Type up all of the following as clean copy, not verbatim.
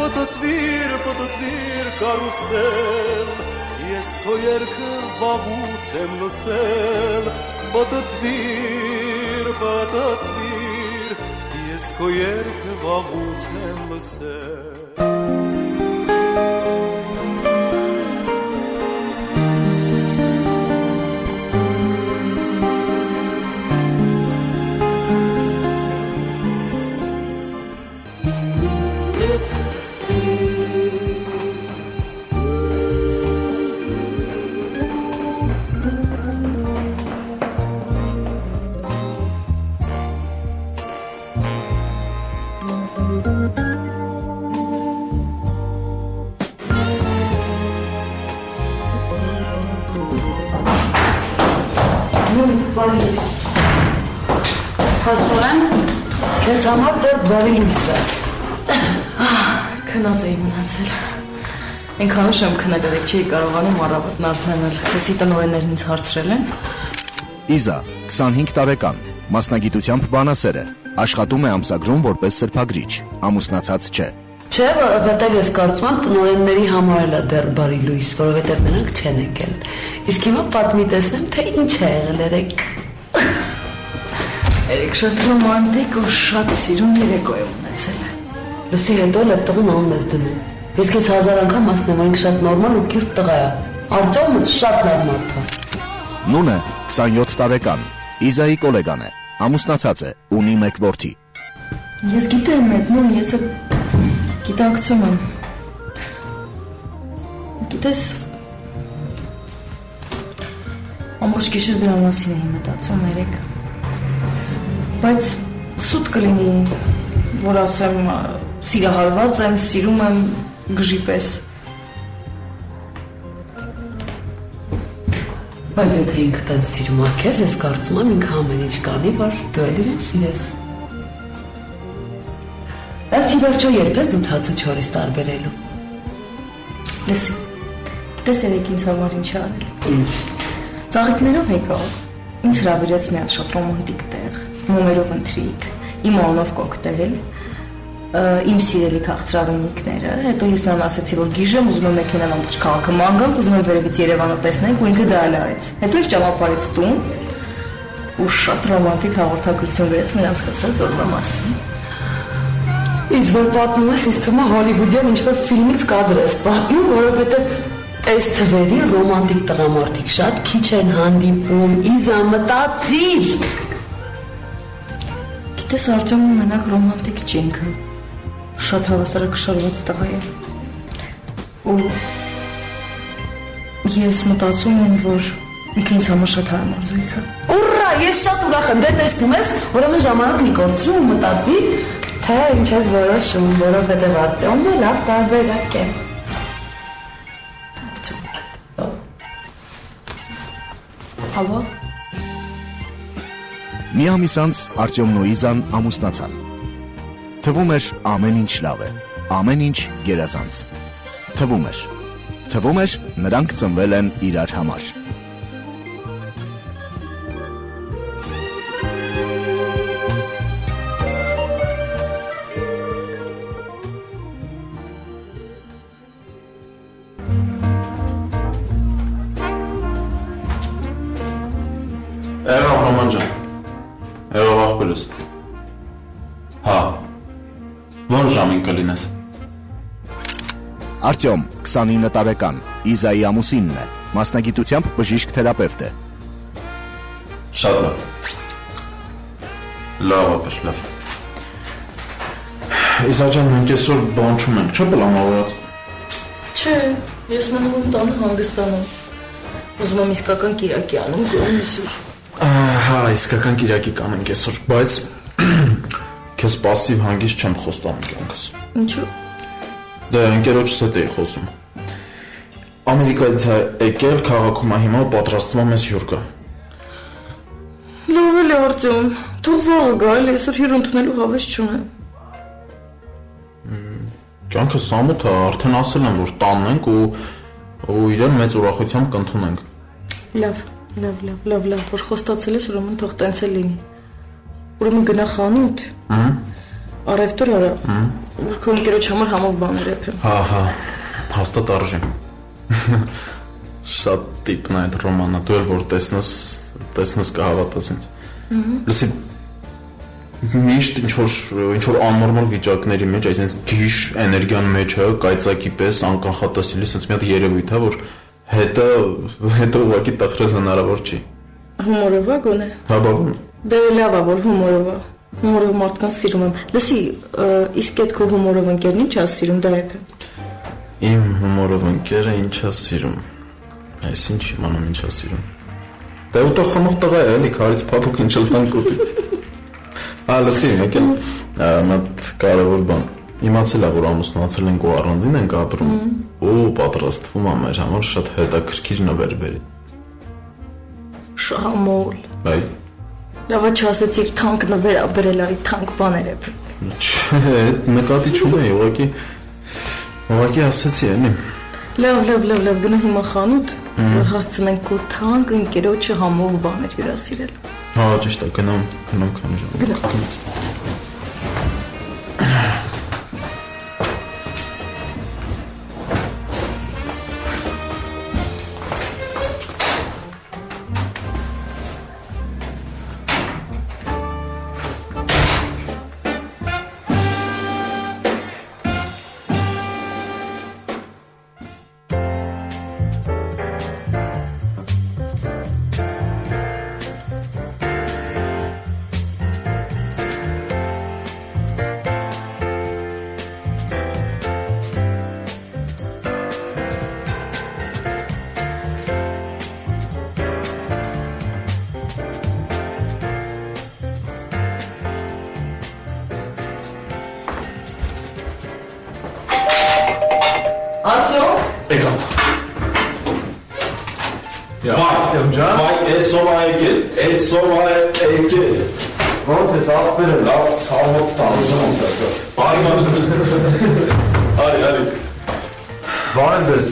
պտտվիր կարուսել, ես քո երգը վաղուց եմ լսել, պտտվիր, ես քո երգը վաղուց եմ լսել։ Հաստորեն, քեզ համար դեռ բարի լույս է։ Քնած էի մնացել։ Ինքան ուշ եմ քնել, երեք չէի կարողանում առավոտն արթնանալ։ Քեսի տնօրեններն ինձ հարցրել են։ Իզա, 25 տարեկան, մասնագիտությամբ բանասեր է, աշխատում է ամսագրում որպես սրբագրիչ, ամուսնացած չէ։ Չէ, որովհետև ես կարծում եմ տնօրենների համար էլ է դեռ բարի լույս, որովհետև նրանք չեն եկել։ Իսկ հիմա պատմի տեսնեմ, թե ինչ է եղել երեք։ Երեք շատ ռոմանտիկ ու շատ սիրուն երեկո է ունեցել։ Լսի հետո էլ այդ տղուն անուն ես դնում։ Ես քեզ 1000 անգամ ասնեմ, որ ինքը շատ նորմալ ու կիրթ տղա է։ Արտյոմը շատ լավ մարդ է։ Նունը 27 տարեկան, Իզայի կոլեգան է, ամուսնացած է, ունի 1 որդի։ Ես գիտեմ այդ նուն, ես գիտակցում եմ։ Գիտես, ամբողջ գիշեր դրա մասին էի մտածում երեք։ Բայց սուտ կլինի, որ ասեմ, սիրահարված եմ, սիրում եմ գժի պես։ Բայց եթե ինքը տենց սիրում է քեզ, ես կարծում եմ ինքը ամեն ինչ կանի, որ դու էլ իրեն սիրես։ Վերջի վերջո երբես դու թացը չորից տարբերելու։ Լսի, գիտես երեք ինձ համար ինչ արել։ Ինչ։ Ծաղիկներով եկա, ինձ հրավիրեց մի հատ շատ ռոմանտիկ տեղ, մոմերով ընթրիք, իմ անունով կոկտեյլ, իմ սիրելի քաղցրավենիքները, հետո ես նրան ասեցի, որ գիժեմ, ուզում եմ մեքենան ամբողջ քաղաքը ման գալ, ուզում եմ վերևից Երևանը տեսնենք, ու ինքը դա էլ արեց։ Հետո ես ճանապարհից տուն ու շատ ռոմանտիկ հաղորդակցություն վերեց նրանց հասած օրվա մասին։ Իսկ որ պատմում ես, ինձ թվում է հոլիվուդյան ինչ-որ ֆիլմից կադր ես պատմում, որովհետև այս թվերի ռոմանտիկ տղամարդիկ շատ քիչ են հանդիպում, Իզա մտածիր։ Գիտես, Արտյոմը մենակ ռոմանտիկ չի ինքը, շատ հավասարակշռված տղա է։ Ու ես մտածում եմ, որ ինքը ինձ համար շատ հարմար զույգ է։ Ուռա, ես շատ ուրախ եմ, դե տեսնում ես, ուրեմն ժամանակ մի կորցրու ու մտածի, թե ինչ ես որոշում, որովհետև Արտյոմը լավ տարբերակ է։ Հալո։ Մի ամիս անց Արտյոմն ու Իզան ամուսնացան։ Թվում էր ամեն ինչ լավ է, ամեն ինչ գերազանց։ Թվում էր նրանք ծնվել են իրար համար։ Եղավ Ռոման ջան, եղավ աղբերս։ Հա, ո՞ր ժամին կլինես։ Արտյոմ 29 տարեկան, Իզայի ամուսինն է, մասնագիտությամբ բժիշկ թերապևտ է։ Շատ լավ։ Լավ ապեր, լավ։ Իզա ջան, մենք այսօր բան չունենք, չէ՞ պլանավորած։ Չէ, ես մնում եմ տանը հանգստանում։ Ուզում եմ իսկական կիրակի անում գոմիսուր։ Հա, իսկական կիրակի կանենք այսօր, բայց քեզ պասիվ հանգիստ չեմ խոստանում կյանքս։ Ինչու՞։ Դե ընկերոջս հետ էի խոսում։ Ամերիկայից է եկել, քաղաքում է հիմա պատրաստվում է մեզ հյուր գա։ Լավ էլ է Արտյոմ, թող վաղը գա, էլ այսօր հյուր ընդունելու հավես չունեմ։ Կյանքը սամութ է, արդեն ասել եմ, որ տանն ենք ու իրեն մեծ ուրախությամբ կընդունենք։ Լավ, որ խոստացել ես, ուրեմն թող տենց էլ լինի։ Ուրեմն գնա խանութ։ Արևտուր արա։ Որ քո ընկերոջ համար համով բաներ եփեմ։ Հա, հաստատ արժի։ Շատ տիպն է այդ ռոմանը, դու էլ որ տեսնես կհավատաս ինձ։ Լսի, միշտ ինչ-որ աննորմալ վիճակների մեջ, այսինքն գիշ էներգիան մեջ է, կայծակի պես, անկանխատեսելի, ասենց մի հատ երևույթ է, որ հետո ուղղակի տխրել հնարավոր չի։ Հումորով է գոնե։ Հա, բավական։ Դե լավ է, որ հումորով է։ Հումորով մարդկանց սիրում եմ։ Լսի, իսկ այդ քո հումորով ընկերն ինչ է սիրում, դա եփեմ։ Իմ հումորով ընկերը ինչ է սիրում։ Այսինչ իմանամ ինչ է սիրում։ Դե ուտո խմող տղա է, էլի քարից փափուկ ինչ էլ տանք ուտի։ Լսի, մեկ էլ մատ կարևոր բան։ Իմացել է, որ ամուսնացել ենք ու առանձին ենք ապրում, ու պատրաստվում է մեր համար շատ հետաքրքիր նվեր բերի։ Շահամոլ։ Այ։ Լավ չասեցիր թանկ նվեր բերել արի թանկ բաներ եփեմ։ Չէ, այդ նկատի չունեի, ուղղակի ասեցի, էլի։ Լավ, գնա հիմա խանութ, որ հասցնենք քո թանկ ընկերոջը համով բաներ հյուրասիրել։ Հա, ճիշտ է, գնամ քանի ժամ։ Գնա։ Այսով է եկել։ Ոնց ես աղբերը լավ ցավոտ տանուժում Արի։ Բարև ձեզ։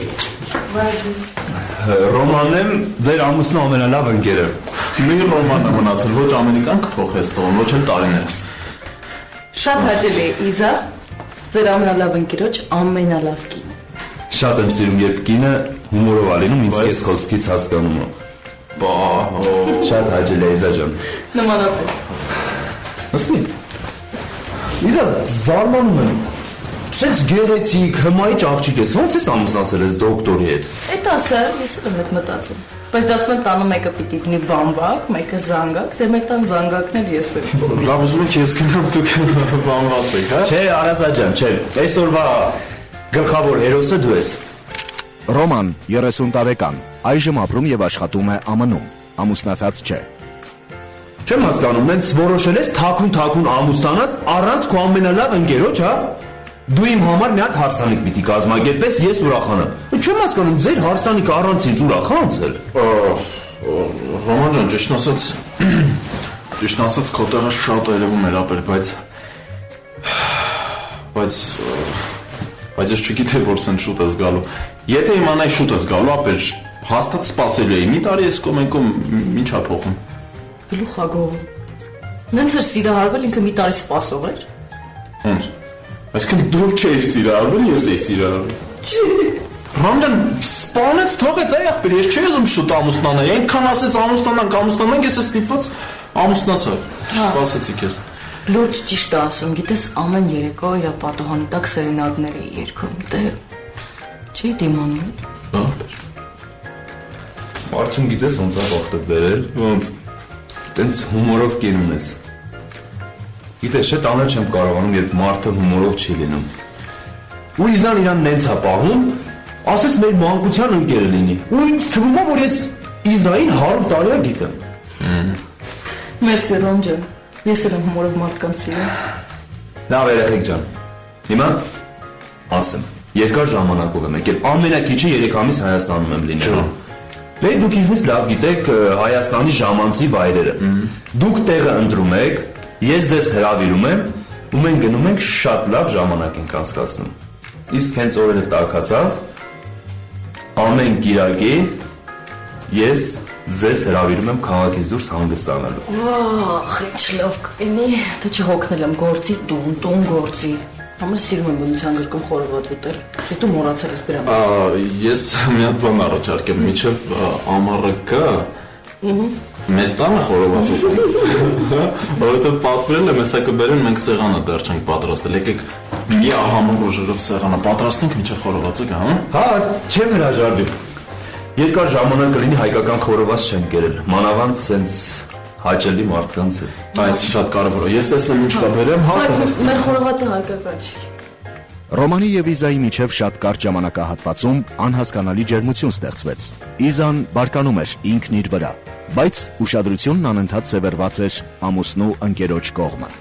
Ռոմանն եմ, ձեր ամուսնու ամենալավ ընկերը։ Մի ռոման է մնացել, ոչ ամերիկան կփոխես տողն, ոչ էլ տարիներ։ Շատ հաճելի է, Իզա, ձեր ամենալավ ընկերոջ ամենալավ կինը։ Շատ եմ սիրում, երբ կինը հումորով ալինում ինձ կես խոսքից հասկանում է։ Շատ հաճելի է, Իզա ջան։ Նմանապես։ Նստի։ Իզա, զարմանում եմ։ Սենց գեղեցիկ, հմայիչ աղջիկ ես, ոնց ես ամուսնացել ես դոկտորի հետ։ Էդ ասա, ես էլ եմ այդ մտածում։ Բայց դասում են տանը մեկը պիտի դնի բամբակ, մեկը զանգակ, դե մեր տան զանգակն էլ ես եմ։ Լավ, ուզում եք ես գնամ, դուք բանված եք, հա։ Չէ, Արազա ջան, չէ։ Այսօրվա գլխավոր հերոսը դու ես։ Ռոման 30 տարեկան, այժմ ապրում եւ աշխատում է ԱՄՆ-ում, ամուսնացած չէ։ Չեմ հասկանում, նենց որոշել ես թաքուն ամուսնանաս առանց քո ամենալավ ընկերոջ, հա։ Դու իմ համար մի հատ հարսանիք պիտի կազմակերպես, ես ուրախանամ։ Չեմ հասկանում, ձեր հարսանիքը առանց ինձ ուրախանց էլ։ Ռոման ջան, ճիշտ ասած, քո տեղը շատ երևում էր ապեր, բայց ես չգիտեի, որ սենց շուտ ես գալու։ Եթե իմանայի շուտ ես գալու, ապեր հաստատ սպասելու էի։ Մի տարի ես կոմենկում ինչ է փոխում։ Գլուխագով։ Նենց էր սիրահարվել, ինքը մի տարի սպասող էր։ Ոնց։ Այսինքն դու չէիր սիրահարվել, ես էի սիրահարվել։ Չի։ Ռոման, սպանեց, թողեց այ ախպեր, ես չէի ուզում շուտ ամուսնանալ։ Այնքան ասեց ամուսնանանք, ես ստիպված ամուսնացա։ Սպասեցի քեզ։ Լուրջ ճիշտ է ասում, գիտես, ամեն երեկո իր պատոհանի տակ սերենադներ էի երգում, դե չի դիմանում։ Հա։ Արդյոք գիտես ոնց է վախտը բերել։ Ոնց։ Տենց հումորով կին ունես։ Գիտես, շատ անել չեմ կարողանում, երբ մարդը հումորով չի լինում։ Ու Իզան իրան նենց է պահում, ասես մեր մանկության ընկերը լինի։ Ու ինձ թվում է, որ ես Իզային 100 տարի գիտեմ։ Մերսի Ռոմ ջան, ես եմ հումորով մարդկանց սիրում։ Լավ երեխեք ջան։ Հիմա ասեմ, երկար ժամանակով եմ եկել, ամենակիչը 3 ամիս Հայաստանում եմ լինել։ Դե դուք ինձնից լավ գիտեք Հայաստանի ժամանցի վայրերը։ Դուք տեղը ընտրում եք, ես ձեզ հրավիրում եմ ու մենք գնում ենք շատ լավ ժամանակ ենք անցկացնում։ Իսկ հենց օրերը տաքացավ, ամեն կիրակի ես ձեզ հրավիրում եմ քաղաքից դուրս հանգստանալու։ Ահ, ինչ լավ կլինի, թե չհոգնել եմ գործի տուն գործի։ Համը սիրում եմ բնության գրքում խորոված ուտել։ Իսկ դու մոռացել ես դրա մասին։ Ես մի հատ բան առաջարկեմ, միջև ամառը կա։ Մեր տանը խորոված ուտենք։ Որովհետև պատմել եմ, հեսա կբերեն, մենք սեղանը դեռ չենք պատրաստել։ Եկեք մի ահամուր ուժերով սեղանը պատրաստենք, միջև խորովածը գա, հա։ Հա, չեմ հրաժարվի։ Երկար ժամանակ կլինի հայկական խորոված չեմ կերել։ Մանավանդ սենց հաճելի մարդկանց է։ Այդ շատ կարևոր է։ Ես տեսնեմ ինչ կա բերեմ, հա։ Մեր խորովածը հայկական չի։ Ռոմանի եւ Իզայի միջև շատ կարճ ժամանակահատվածում անհասկանալի ջերմություն ստեղծվեց։ Իզան բարկանում էր ինքն իր վրա, բայց ուշադրությունն անընդհատ սևեռված էր ամուսնու ընկերոջ կողմը։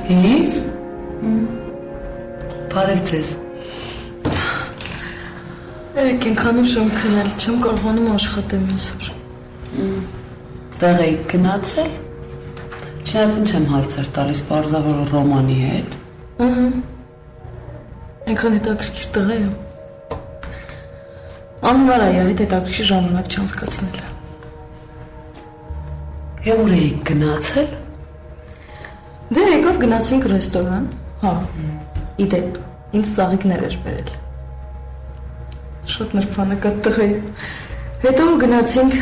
Ինձ? Բարև ձեզ։ Երեք ենքանում շեմ քնել, չեմ կարողանում աշխատեմ այսօր։ Տեղ էիք գնացել։ Չնայած ինչ եմ հարցեր տալիս պարզավոր Ռոմանի հետ։ Այնքան հետաքրքիր տղա է։ Անհնար է այդ հետաքրքիր ժամանակ չանցկացնել։ Եվ ուր էիք գնացել։ Դե եկավ գնացինք ռեստորան, հա, իդեպ, ինձ ծաղիկներ էր բերել, շատ նրբանակատ տղա է, հետո գնացինք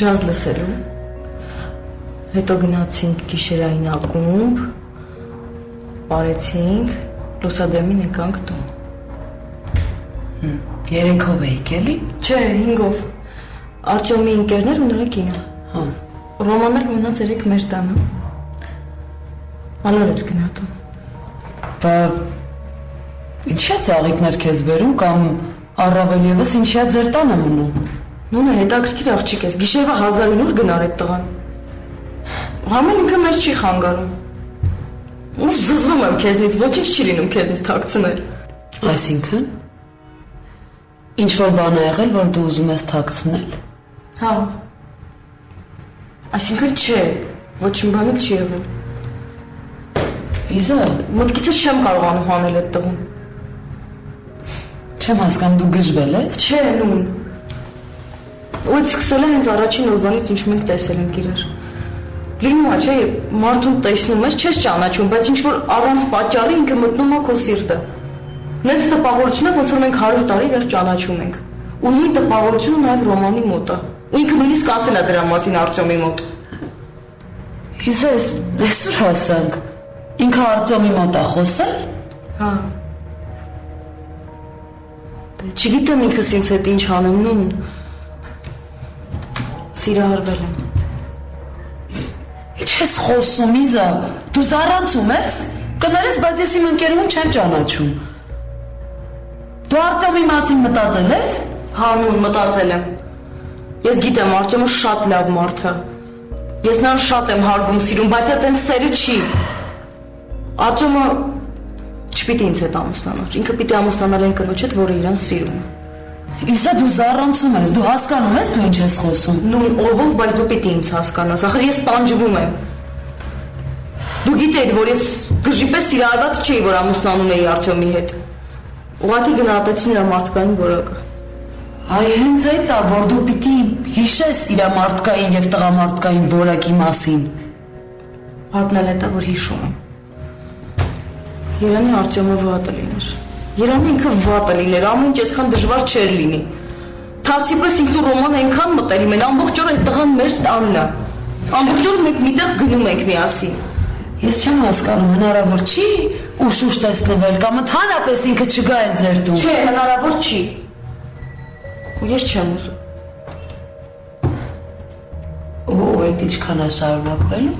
ջազ լսելու, հետո գնացինք գիշերային ակումբ, պարեցինք, լուսադեմին եկանք տուն։ Երեքով էիք էլի։ Չէ, 5-ով, Արտյոմի ընկերներ ու նրա կինը, Հա, Ռոմանն էլ մնաց երեք մեր տանը։ Ալորեց գնատում։ Բա ինչի՞ է ծաղիկներ քեզ բերում կամ առավել եւս ինչի՞ է ձեր տանը մնում։ Նույնը հետաքրքիր աղջիկ ես, գիշերվա 1000-ին ուր գնար այդ տղան։ Համեն ինքը մեզ չի խանգարում։ Ու զզվում եմ քեզնից, ոչինչ չի լինում քեզնից թաքցնել։ Այսինքն ինչ որ բան է եղել, որ դու ուզում ես թաքցնել։ Հա։ Այսինքն չէ, ոչինչ բան չի եղել։ Իզա, Մտքիցս չեմ կարողանում հանել այդ տղուն։ չեմ հասկանում դու գժվել ես։ Չէ, նույն։ Ու այդ սկսել է հենց առաջին օրվանից, ինչ մենք տեսել ենք իրար։ Լինում է, չէ, մարդուն տեսնում ես, չես ճանաչում, բայց ինչ որ առանց պատճառի ինքը մտնում է քո սիրտը։ Նենց տպավորություն է, ոնց որ մենք 100 տարի իրար ճանաչում ենք։ Ու նույն տպավորությունը նաև Ռոմանի մոտ է։ Ու ինքը նույնիսկ ասել է դրա մասին Արտյոմի մոտ։ Իզես, այսօր հասանք։ Ինքը Արտյոմի մոտ է խոսել։ Հա։ Դե չգիտեմ ինքս ինձ հետ ինչ անեմ, նույն սիրահարվել եմ։ Ինչ ես խոսում, Իզա, դու զառանցում ես։ Կներես, բայց ես իմ ընկերուհուն չեմ ճանաչում։ Դու Արտյոմի մասին մտածել ես։ Հա, նույն մտածել եմ։ Ես գիտեմ, Արտյոմը շատ լավ մարդ է։ Ես նրան շատ եմ հարգում, սիրում, բայց այդ այն սերը չի։ Արտյոմը չպիտի ինձ հետ ամուսնանար։ Ինքը պիտի ամուսնանար այն կնոջ հետ, որը իրան սիրում է։ Իսա դու զառանցում ես, դու հասկանում ես դու ինչ ես խոսում։ Նույն ով, բայց դու պիտի ինձ հասկանաս։ Ախր ես տանջվում եմ։ Դու գիտեի, որ ես գժիպես սիրահարված չէի, որ ամուսնանում էի Արտյոմի հետ։ Ուղղակի գնահատեցի նրա մարդկային որակը։ Այ հենց այդ է, որ դու պիտի հիշես իր մարդկային եւ տղամարդկային որակի մասին։ Հատնել է դա, որ հիշում եմ։ Երանի Արտյոմը վատը լիներ։ Երանի ինքը վատը լիներ, ամեն ինչ այսքան դժվար չէր լինի։ Թարցիպես ինքն ու Ռոմանը այնքան մտերիմ են, ամբողջ օր այդ տղան մեր տանն է։ Ամբողջ օր մենք միտեղ գնում ենք միասին։ Ես չեմ հասկանում, հնարավոր չի ուշ տեսնվել կամ ընդհանրապես ինքը չգա էլ ձեր տուն։ Չէ, հնարավոր չի։ Ու ես չեմ ուզում։ Ու այդ ինչքան է շարունակվելու։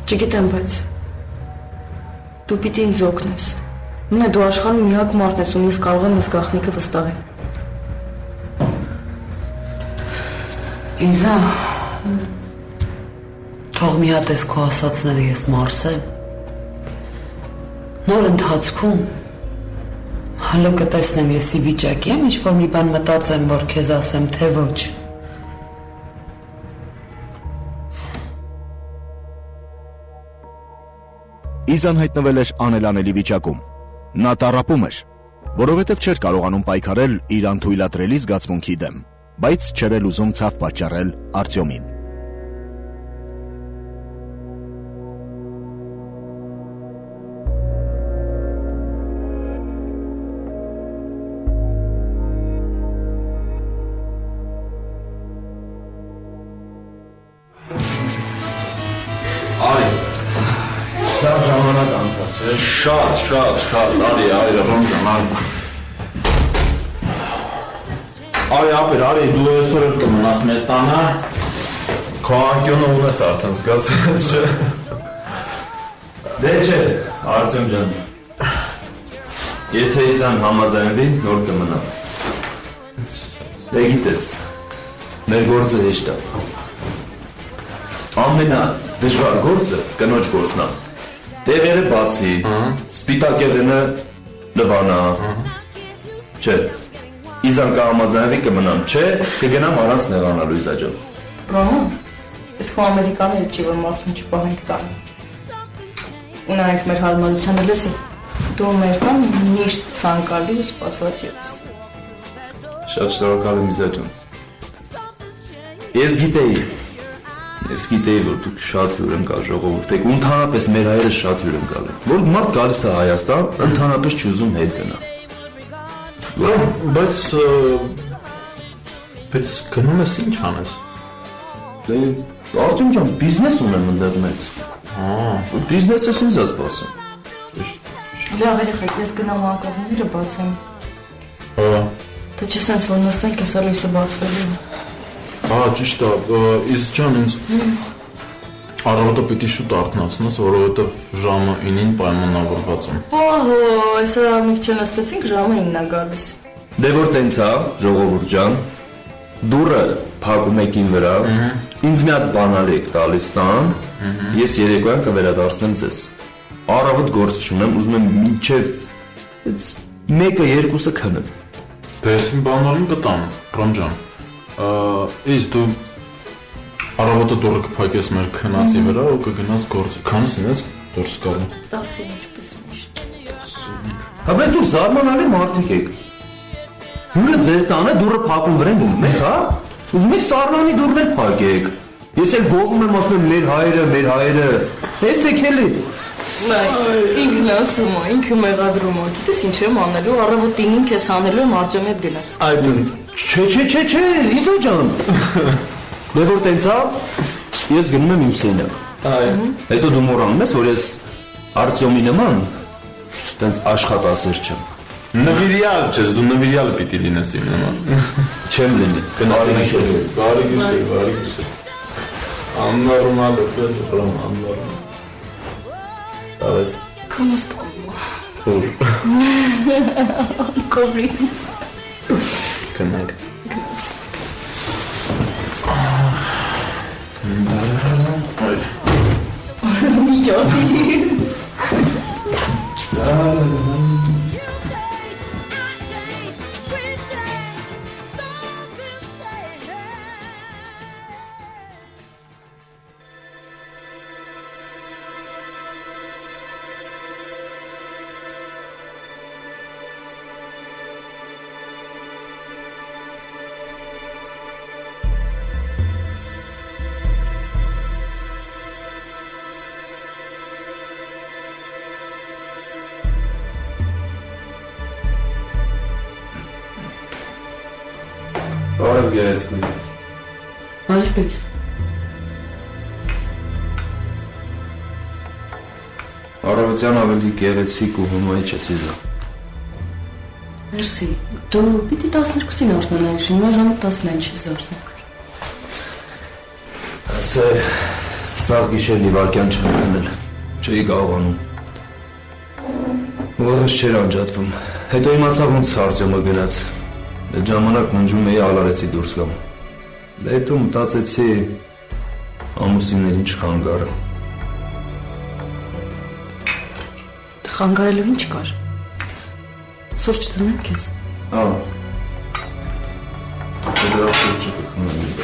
Չգիտեմ, բայց դու պիտի ինձ օգնես։ Նե դու աշխարհում միակ մարդն ես, ում ես կարող եմ այս գաղտնիքը վստահել։ Իզա, թող մի հատ ես քո ասածները ես մարսեմ։ Նոր ընթացքում հələ կտեսնեմ ես ի վիճակի եմ ինչ-որ մի բան մտածեմ, որ քեզ ասեմ, թե ոչ։ Իզան հայտնվել էր անելանելի վիճակում։ Նա տառապում էր, որովհետև չէր կարողանում պայքարել իր անթույլատրելի զգացմունքի դեմ, բայց չէր էլ ուզում ցավ պատճառել Արտյոմին։ Ժամանակ անցավ, չէ՞։ Շատ, արի, Ռոմժան, Արի, դու այսօր էլ կմնաս մեր տանը։ Քո անկյունը ունես արդեն զգացել, չէ։ Դե չէ, Արտյոմ ջան։ Եթե Իզան համաձայնվի, նոր կմնա։ Դե գիտես, մեր գործը հեշտ է։ Ամենադժվար գործը կնոջ գործն է։ Տեղերը բացի, սպիտակեղենը լվանա, չէ, Իզան կհամաձայնվի կմնամ, չէ, կգնամ առանց նեղանալու Իզա ջան։ Ռոման, ես քո ամերիկան էլ չի, որ մարդուն չպահենք տանը։ Ու նայենք մեր հարմարությանը լսի, դու մեր տան միշտ ցանկալի ու սպասված ես։ Շատ շնորհակալ եմ Իզա ջան։ Ես գիտեի, որ դուք շատ հյուրընկալ ժողովուրդ եք, ու ընդհանրապես մեր հայերը շատ հյուրընկալ են։ Որ մարդ գալիս է Հայաստան, ընդհանրապես չի ուզում հետ գնա։ Բայց գնում ես ինչ անես։ Դե Արտյոմ ջան, բիզնես ունեմ ընդդեմ մեծ։ Բիզնեսը ինձ է սպասում։ Լավ երեխեք, ես գնամ անկողները բացեմ։ Թե չի սենց որ նստենք, ես լույսը բացվելու։ Ճիշտ է, իսկ ջան ինձ առավոտը պիտի շուտ արթնացնես, որովհետև ժամը 9-ին պայմանավորված եմ։ Ահա, այսօր ամիք չնստեցինք, ժամը 9-ն է գալիս։ Դե որ տենց է, ժողովուրդ ջան, դուռը փակում եք ին վրա, ինձ մի հատ բանալի եք տալիս տան, ես երեկոյան կվերադարձնեմ ձեզ։ Առավոտ գործ չունեմ, ուզում եմ մինչև 1-2-ը քնեմ։ Դե ես իմ բանալին կտամ, Ռոմ ջան։ Իսկ դու առավոտը դուռը կփակես մեր քնածի վրա ու կգնաս գործի։ Քանիսին ես դուրս գալու։ 10-ին ինչպես միշտ։ Բայց դուք զարմանալի մարդիկ եք։ Հյուրը ձեր տանը դուռը փակում վրան գնում եք, հա? Ուզում եք սառնանի դուռն էլ փակեք։ Ես էլ գողում եմ ասում եմ մեր հայերը։ Տեսեք էլի։ Ինքն ասում է, ինքը մեղադրում է։ Գիտես ինչ եմ անելու, առավոտ 9-ին քեզ հանելու եմ Արտյոմի հետ գնաս։ Այդ ինձ։ Չէ, Իզո ջան։ Դե որ տենց է, ես գնում եմ իմ սենյակ։ Հետո դու մոռանում ես, որ ես Արտյոմի նման տենց աշխատասեր չեմ։ Նվիրյալ չես, դու նվիրյալը պիտի լինես իմ նման։ Չեմ լինի։ Բարի գիշեր։ Աննորմալ ես, աննորմալ։ Դավես։ Կոստոմ։ Կովրի։ Կնակ։ Միջոթի։ Բարև գերեզգույն։ Բարև։ Առավոտյան ավելի գեղեցիկ ու հմայ չես Իզա։ Մերսի։ Դու պիտի 12-ին արթնանայիր, հիմա ժամը 19 չես դառնում։ Ասե, սաղ գիշերն ի վարքյան չեմ քնել, չէի կարողանում։ Ուղղակի չէր անջատվում։ Հետո իմացա ոնց Արտյոմը գնաց։ Այդ ժամանակ ննջում էի ալարեցի դուրս գամ։ Դե հետո մտածեցի ամուսիններին չխանգարեմ։ Խանգարելու ինչ կար։ Սուրճ տնեմ քեզ։ Դրա սուրճը կխմեմ ինձ։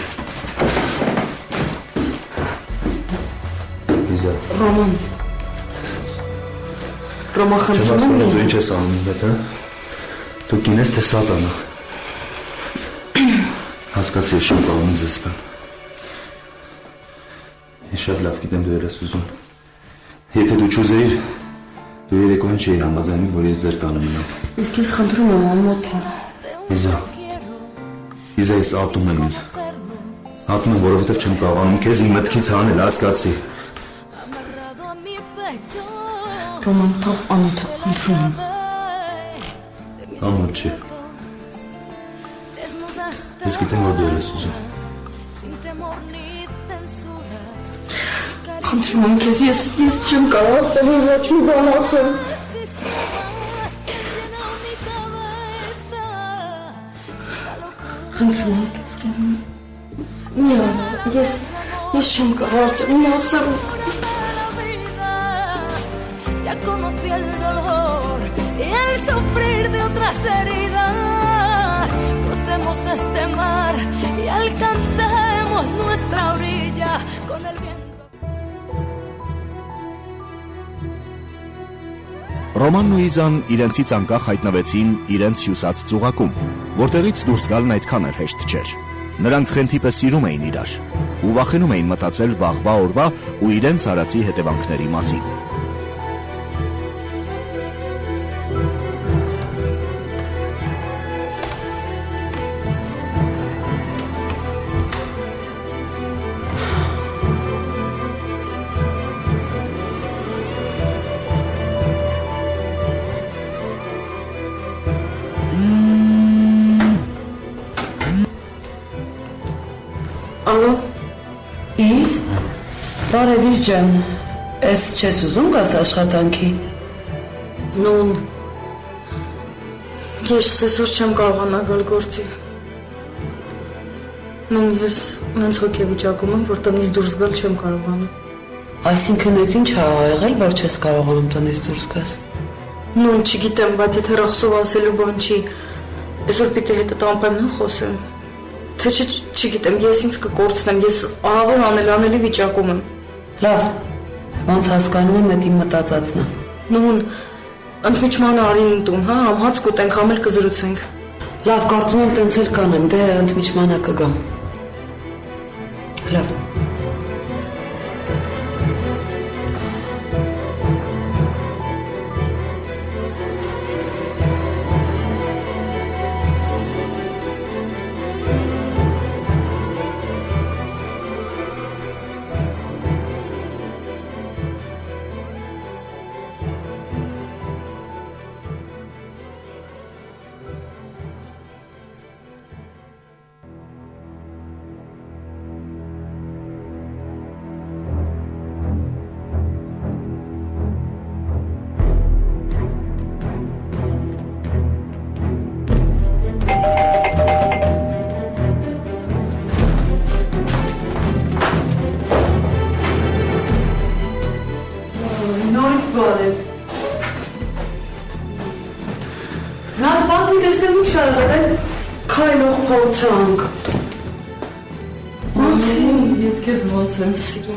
Իզա։ Ռոման խնդրում եմ։ Դու ինչ ես անում ինձ հետ, հա։ Դու կինես թե սատանա։ Հասկացի ես շատ անում ինձ էսպեն։ Ես շատ լավ գիտեմ դու ես ուզում։ Եթե դու չուզեիր, դու երեկոյան չէիր համաձայնի, որ ես ձեր տանը մնամ։ Իսկ ես խնդրում եմ ամոթ։ Իզա, ես ատում եմ ինձ։ Ատում եմ, որովհետև չեմ կարողանում քեզ իմ մտքից հանել, հասկացի։ Ռոման, թող ամոթ, խնդրում եմ։ Ամոթ չի։ Ես գիտեմ, որ դու ես ուզում։ Խնդրում եմ քեզ, ես չեմ կարող ծնի ոչ մի բան ասեմ։ Խնդրում եմ քեզ, մի արա, ես չեմ կարող ծնի ասեմ։ Ya conocí el dolor y el sufrir de otras heridas. Crucemos este mar y alcancemos nuestra orilla con el viento. Ռոմանն ու Իզան իրենցից անկախ հայտնվեցին իրենց հյուսած ծուղակում, որտեղից դուրս գալն այդքան էլ հեշտ չէր։ Նրանք խենթիպը սիրում էին իրար ու վախենում էին մտածել վաղվա օրվա ու իրենց արածի հետևանքների մասին։ Ալո, Իզ, բարև Իզ ջան, ես չես ուզում գաս աշխատանքի։ նուն, ես այսօր չեմ կարողանա գալ գործի։ Նուն, ես նենց հոգեվիճակում եմ, որ տնից դուրս գալ չեմ կարողանում։ Այսինքն այդ ինչ ա եղել, որ չես կարողանում տնից դուրս գաս։ Նուն, չգիտեմ, բայց եթե ռախսով ասելու բան չի, այսօր պիտի հետդ անպայման խոսեմ։ Թե չգիտեմ, ես ինձ կկորցնեմ, ես ահավոր անելանելի վիճակում եմ։ Լավ, ոնց հասկանում եմ, այդ իմ մտածածն է։ Նուն, ընդմիջման արի իմ տուն, հա, ամհաց կուտենք, համ էլ կզրուցենք։ Լավ, կարծում եմ տենց էլ կանեմ, դե ընդմիջմանը կգամ։ Լավ։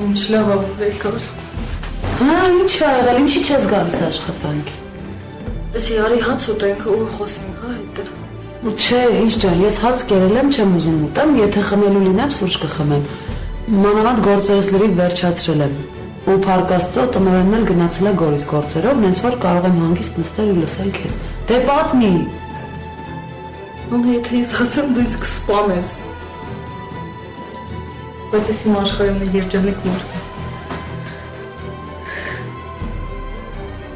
Ինչ լավ ավեկար։ Հա, ինչ ա եղել, ինչի չես գալիս աշխատանքի։ Ես արի հաց ուտենք ու խոսենք, հա, հետը։ Չէ, ինչ ջան, ես հաց կերել եմ, չեմ ուզում ուտեմ, եթե խմելու լինեմ, սուրճ կխմեմ։ Մանավանդ գործերս լրիվ վերջացրել եմ։ Ու փառք Աստծո, տնօրենն էլ գնացել է Գորիս գործերով, նենց որ կարող եմ հանգիստ նստել ու լսել քեզ։ Դե պատմի։ Ոնց եթե ես ասեմ, դու ինձ կսպանես։ Բայց ես իմ աշխարհում երջանիկ մարդ եմ։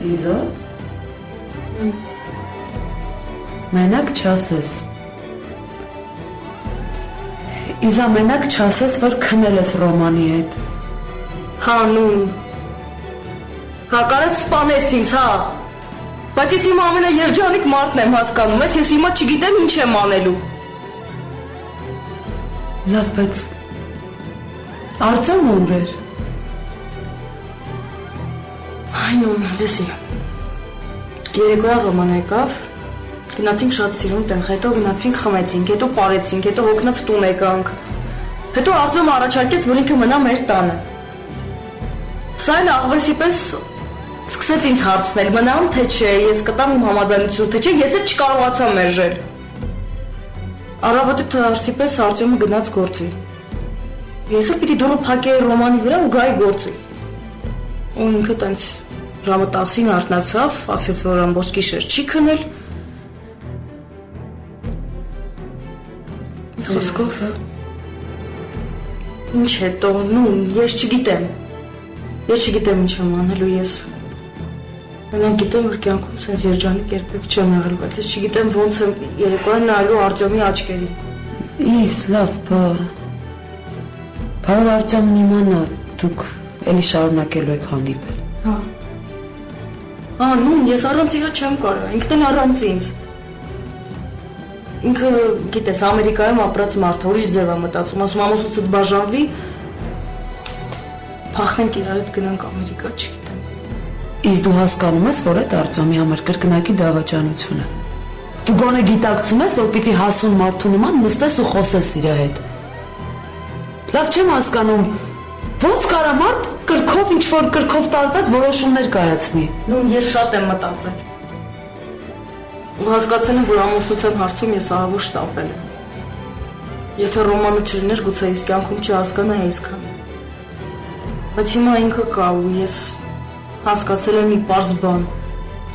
Իզո։ Մենակ չասես։ Իզա, մենակ չասես, որ քնել ես Ռոմանի հետ։ Հա, նուն։ Հա, կարես սպանես ինձ, հա։ Բայց ես իմ ամենաերջանիկ մարդն եմ, հասկանում ես, ես հիմա չգիտեմ ինչ եմ անելու։ Լավ, բայց Արտյոմը ուր էր։ Այնուն, դեսի։ Երեկոյան Ռոման եկավ, գնացինք շատ սիրուն տեղ, հետո գնացինք խմեցինք, հետո պարեցինք, հետո հոգնած տուն եկանք։ Հետո Արտյոմը առաջարկեց, որ ինքը մնա մեր տանը։ Սա այն աղվեսի պես սկսեց ինձ հարցնել, մնամ թե չէ, ես կտամ իմ համաձայնությունը, թե չէ, ես էլ չկարողացա մերժել։ Առավոտը թարսի պես Արտյոմը գնաց գործի։ Ես էլ պիտի դուրը փակեի Ռոմանի վրա ու գայի գործի։ Ու ինքը տենց ժամը 10-ին արթնացավ, ասեց, որ ամբողջ գիշեր չի քնել։ Խոսքով ինչ հետո, ես չգիտեմ։ Ես չգիտեմ ինչ եմ անելու ես։ Մենակ գիտեմ, որ կյանքում սենց երջանիկ երբեք չեմ եղել, բայց ես չգիտեմ ոնց եմ երեկոյան նայելու Արտյոմի աչքերին։ Իս, լավ, բար Արտյոմն իմանա, դուք էլի շարունակելու եք հանդիպել։ Ես առանց իրա չեմ կարող, ինքն էլ առանց ինձ։ Ինքը, գիտես, Ամերիկայում ապրած մարդ է, ուրիշ ձև է մտածում, ասում ամուսնուցդ բաժանվի, փախնենք իրար հետ գնանք Ամերիկա, չգիտեմ։ Իսկ դու հասկանում ես, որ այդ Արտյոմի համար կրկնակի դավաճանությունը։ Դու գոնե գիտակցում ես, որ պիտի հասուն մարդու նման նստես ու խոսես իր հետ։ Լավ չեմ հասկանում, ոնց կարա մարդ կրքով ինչ-որ կրքով տարված որոշումներ կայացնի։ Ես շատ եմ մտածել։ Ու հասկացել եմ, որ ամուսնության հարցում ես ահավոր շտապել եմ։ Եթե Ռոմանը չլիներ, գուցե ես կյանքում չհասկանայի այսքան։ Բայց հիմա ինքը կա ու ես հասկացել եմ մի պարզ բան,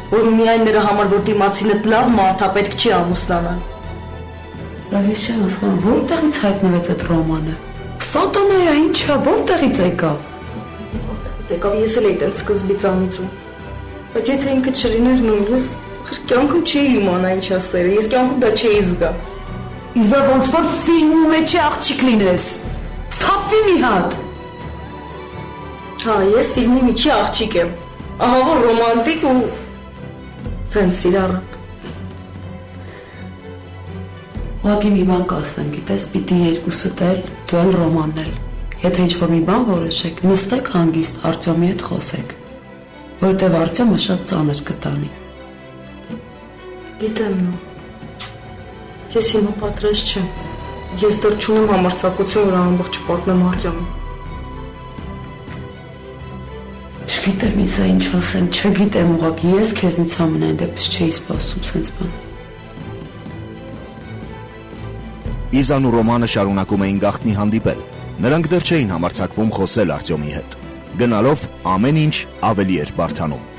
որ միայն նրա համար, որ դիմացինդ լավ մարդ է, պետք չի ամուսնանալ։ Լավ, ես չեմ հասկանում, որտեղից հայտնվեց այդ Ռոմանը։ Սատանայա, ինչա, որտեղից եկավ։ Եկավ ես էլ էի տենց սկզբից անիծում։ Բայց եթե ինքը չլիներ, ես կյանքում չէի իմանա ինչա սերը, ես կյանքում դա չէի զգա։ Իզա ոնց որ ֆիլմի մեջ աղջիկ լինես։ Սթափվի մի հատ։ Ես ֆիլմի միջի աղջիկ եմ։ Ահավոր ռոմանտիկ ու ցենց սիրառը։ Ուղղակի մի բան կասեմ, գիտես, պիտի երկուսդ էլ, դու էլ Ռոմանն էլ։ Եթե ինչ-որ մի բան որոշեք, նստեք հանգիստ Արտյոմի հետ խոսեք, որովհետև Արտյոմը շատ ծանր կտանի։ Գիտեմ, ես հիմա պատրաստ չեմ։ Ես դեռ չունեմ համարձակություն, որ ամբողջ պատմեմ Արտյոմին։ Չգիտեմ իզա ինչ ասեմ, չգիտեմ ուղղակի, ես քեզնից ամենայն դեպս չէի սպասում սենց բան։ Իզան ու Ռոմանը շարունակում էին գաղտնի հանդիպել։ Նրանք դեռ չէին համարձակվում խոսել Արտյոմի հետ։ Գնալով ամեն ինչ ավելի էր բարդանում։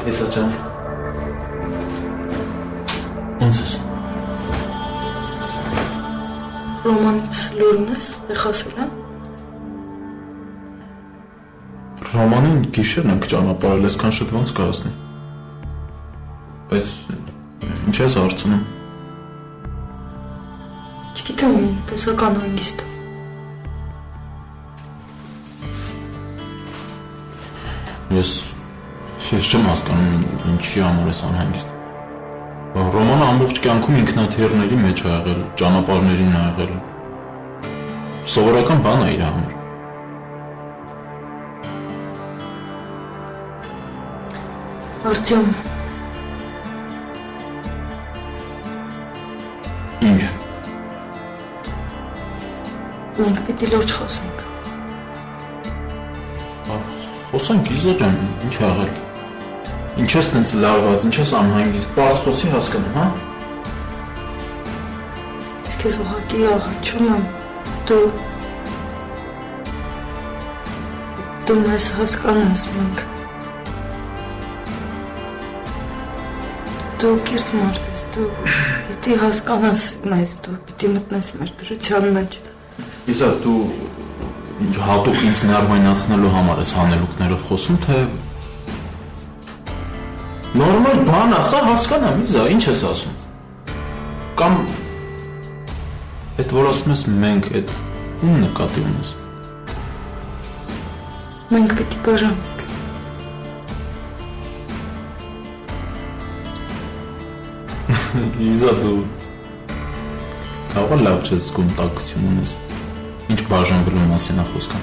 Իսա ջան։ Ոնց ես։ Ռոմանից լուրն ես, դեխասել եմ։ Ռոմանին գիշերն ենք ճանապարհել, այսքան շուտ ոնց կհասնի։ Բայց ինչ ես հարցնում։ Չգիտեմ, մի տեսական հանգիստ։ Ես չեմ հասկանում ինչի համար ես անհանգիստ։ Ռոմանը ամբողջ կյանքում ինքնաթիռների մեջ ա եղել, ճանապարհներին ա եղել։ Սովորական բան է իր համար։ Արտյոմ։ Ինչ։ Մենք պիտի լուրջ խոսենք։ Խոսենք, Իզա ջան, ինչ ա եղել։ Ինչ ես տենց լարված, ինչ ես անհանգիստ, պարզ խոսի հասկանում, հա։ Իսկ ես ուղղակի աղաչում եմ, դու մեզ հասկանաս մենք։ Դու կիրթ մարդ ես, դու պիտի հասկանաս մեզ, դու պիտի մտնես մեր դրության մեջ։ Իզա, դու ինչ հատուկ ինձ ներվայնացնելու համար ես հանելուկներով խոսում, թե նորմալ բան ասա, հասկանամ, Իզա, ինչ ես ասում։ Կամ այդ որ ասում ես մենք, այդ ում նկատի ունես։ Մենք պիտի բաժանենք։ Իզա, դու կարող լավ չես զգում տաքություն ունես, ինչ բաժանվելու մասին է խոսքը։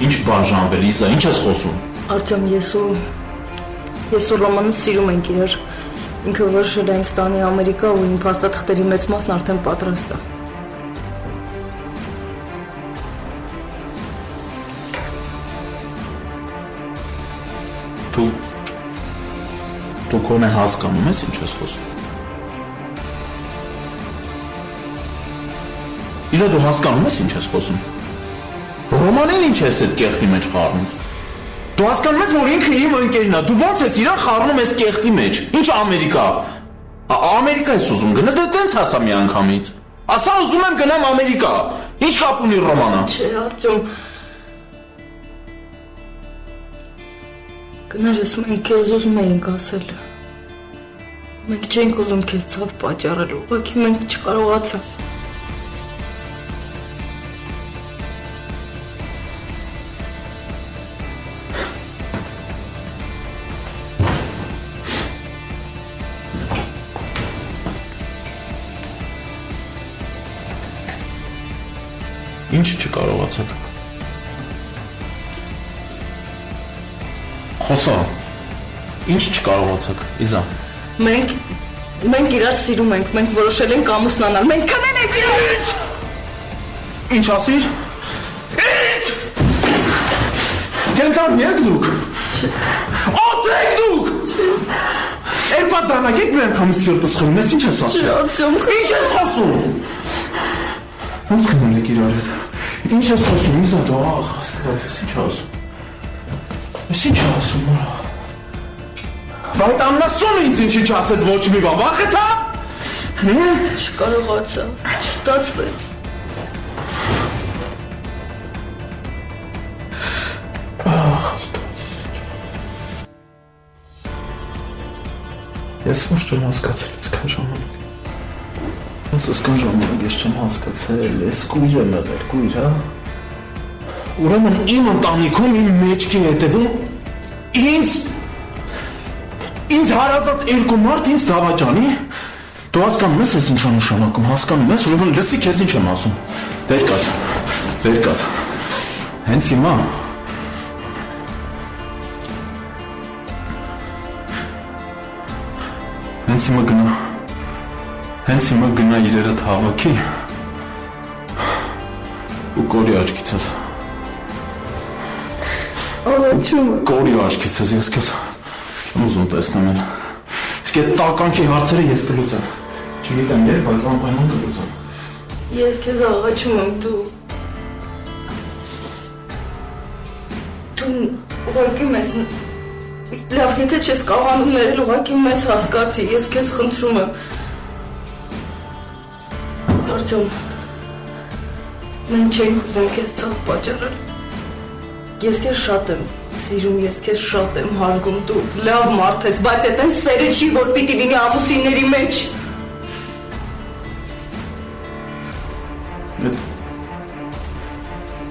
Ինչ բաժանվել, Իզա, ինչ ես խոսում։ Արտյոմ, ես ու Ռոմանը սիրում ենք իրար, ինքը որոշել է ինձ տանի Ամերիկա ու իմ փաստաթղթերի մեծ մասն արդեն պատրաստ է։ Դու կոնե հասկանում ես ինչ ես խոսում։ Իզա, դու հասկանում ես ինչ ես խոսում։ Ռոմանին ինչ ես այդ կեղտի մեջ խառնում։ Դու հասկանում ես, որ ինքը իմ ընկերն է, դու ո՞նց ես իրան խառնում ես կեղտի մեջ։ Ինչ Ամերիկա։ Ամերիկա ես ուզում գնաս, դե տենց ասա մի անգամից։ Ասա ուզում եմ գնամ Ամերիկա։ Ինչ կապ ունի Ռոմանը։ Չէ, Արտյոմ։ Կներես, մենք քեզ ուզում էինք ասել։ Մենք չենք ուզում քեզ ցավ պատճառել, ուղղակի մենք չկարողացանք։ Ինչ չկարողացաք։ Խոսա։ Ինչ չկարողացաք, Իզա։ Մենք իրար սիրում ենք, մենք որոշել ենք ամուսնանալ, մենք քնել ենք իրար։ Ինչ ասիր։ Ինչ։ Գենտան եք դուք։ Օտեք դուք։ Երկու դանակեք մի անգամ սիրտս խլում ես, ինչ ես ասում։ Արտյոմ, ինչ ես խոսում։ Ոնց քնել եք իրար հետ։ Ինչ ես խոսում, Իզա, դու աստված ես, ինչ ասում։ Ես ինչ ասում, նորա։ Վայտ ամնասում ինձ ինչի չասեց ոչ մի բան, վախեցա։ Չկարողացավ, չստացվեց։ Ախ, աստված։ Ես ոչ չեմ հասկացել այսքան ժամանակ։ Ոնց այսքան ժամանակ ես չեմ հասկացել, ես կույր եմ եղել, կույր, հա։ Ուրեմն իմ ընտանիքում իմ մեջքի հետևում ինձ հարազատ երկու մարդ ինձ դավաճանի։ Դու հասկանում ես ես ինչ նշանակում, հասկանում ես, ուրեմն լսի քեզ ինչ եմ ասում։ Վեր կաց։ Հենց հիմա Հենց հիմա գնա իրերդ հավաքի ու կորի աչքից ես։ Աղաչում եմ։ Կորի աչքից ես, ես քեզ չեմ ուզում տեսնեմ են։ Իսկ այդ տականքի հարցերը ես կլուծեմ։ Չգիտեմ երբ, բայց անպայման կլուծեմ։ Ես քեզ աղաչում եմ, դու ուղղակի մեզ լավ, եթե չես կարողանում ներել, ուղղակի մեզ հասկացի, ես քեզ խնդրում եմ։ Արտյոմ, մենք չենք ուզում քեզ ցավ պատճառել։ Ես քեզ շատ եմ սիրում, ես քեզ շատ եմ հարգում, դու լավ մարդ ես, բայց այդ այն սերը չի, որ պիտի լինի ամուսինների մեջ։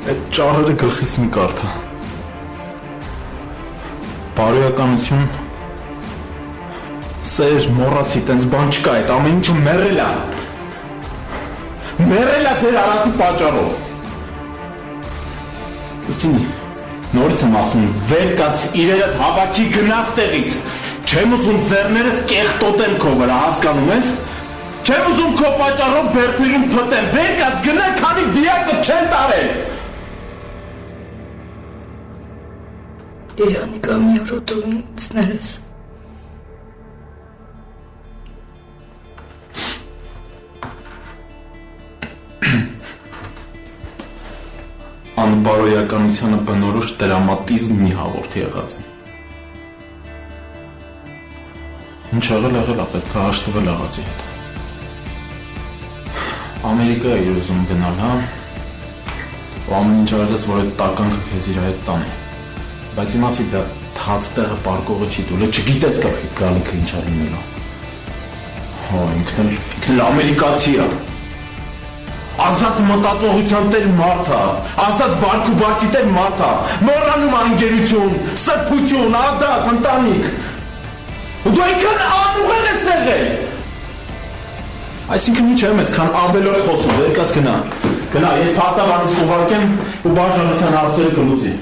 Այդ ճառերը գլխիս մի կարդա։ Բարոյականություն, սեր, մոռացի, տենց բան չկա, այդ ամեն ինչը մեռել է։ Մեռել է ձեր արածի պատճառով։ Լսին, նորից եմ ասում, վեր կաց իրերդ հավաքի գնաց տեղից։ Չեմ ուզում ձեռներս կեղտոտեմ քո վրա, հասկանում ես։ Չեմ ուզում քո պատճառով բերդերում փտեմ, վեր կաց գնա, քանի դիակը չեն տարել։ Երևանի մի օր դու ինձ ներես։ Անբարոյականությանը բնորոշ դրամատիզմ մի հաղորդ եղած է։ Ինչ եղել է, պետք է հաշտվել աղացի հետ։ Ամերիկա է ուզում գնալ, հա։ Ու ամեն ինչ արել ես, որ այդ տականքը քեզ իր հետ տանի։ Բայց իմացի դա թաց տեղը պարկողը չի դու, չգիտես գլխիդ գալիքը ինչ ա լինելու։ Հո, ինքն էլ ամերիկացի է։ Ազատ մտածողության տեր մարդ է, ազատ վարք ու բարքի տեր մարդ է, մոռանում անգերություն, սրբություն, ադատ, ընտանիք։ Ու դու այնքան անուղեղ ես եղել։ Այսինքն ինչ եմ ես, քան ավելորդ խոսում, եկած գնա։ Գնա, ես փաստաբանից կուղարկեմ ու բաժանության հարցերը կլուծի։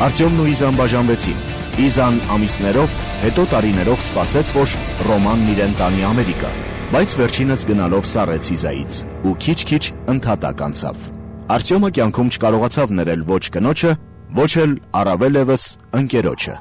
Արտյոմն ու Իզան բաժանվեցին։ Իզան ամիսներով, հետո տարիներով սպասեց, որ Ռոմանն իրեն տանի Ամերիկա, բայց վերջինս գնալով սառեց Իզայից ու քիչ-քիչ ընդհատակ անցավ։ Արտյոմը կյանքում չկարողացավ ներել ոչ կնոջը, ոչ էլ առավել ևս ընկերոջը։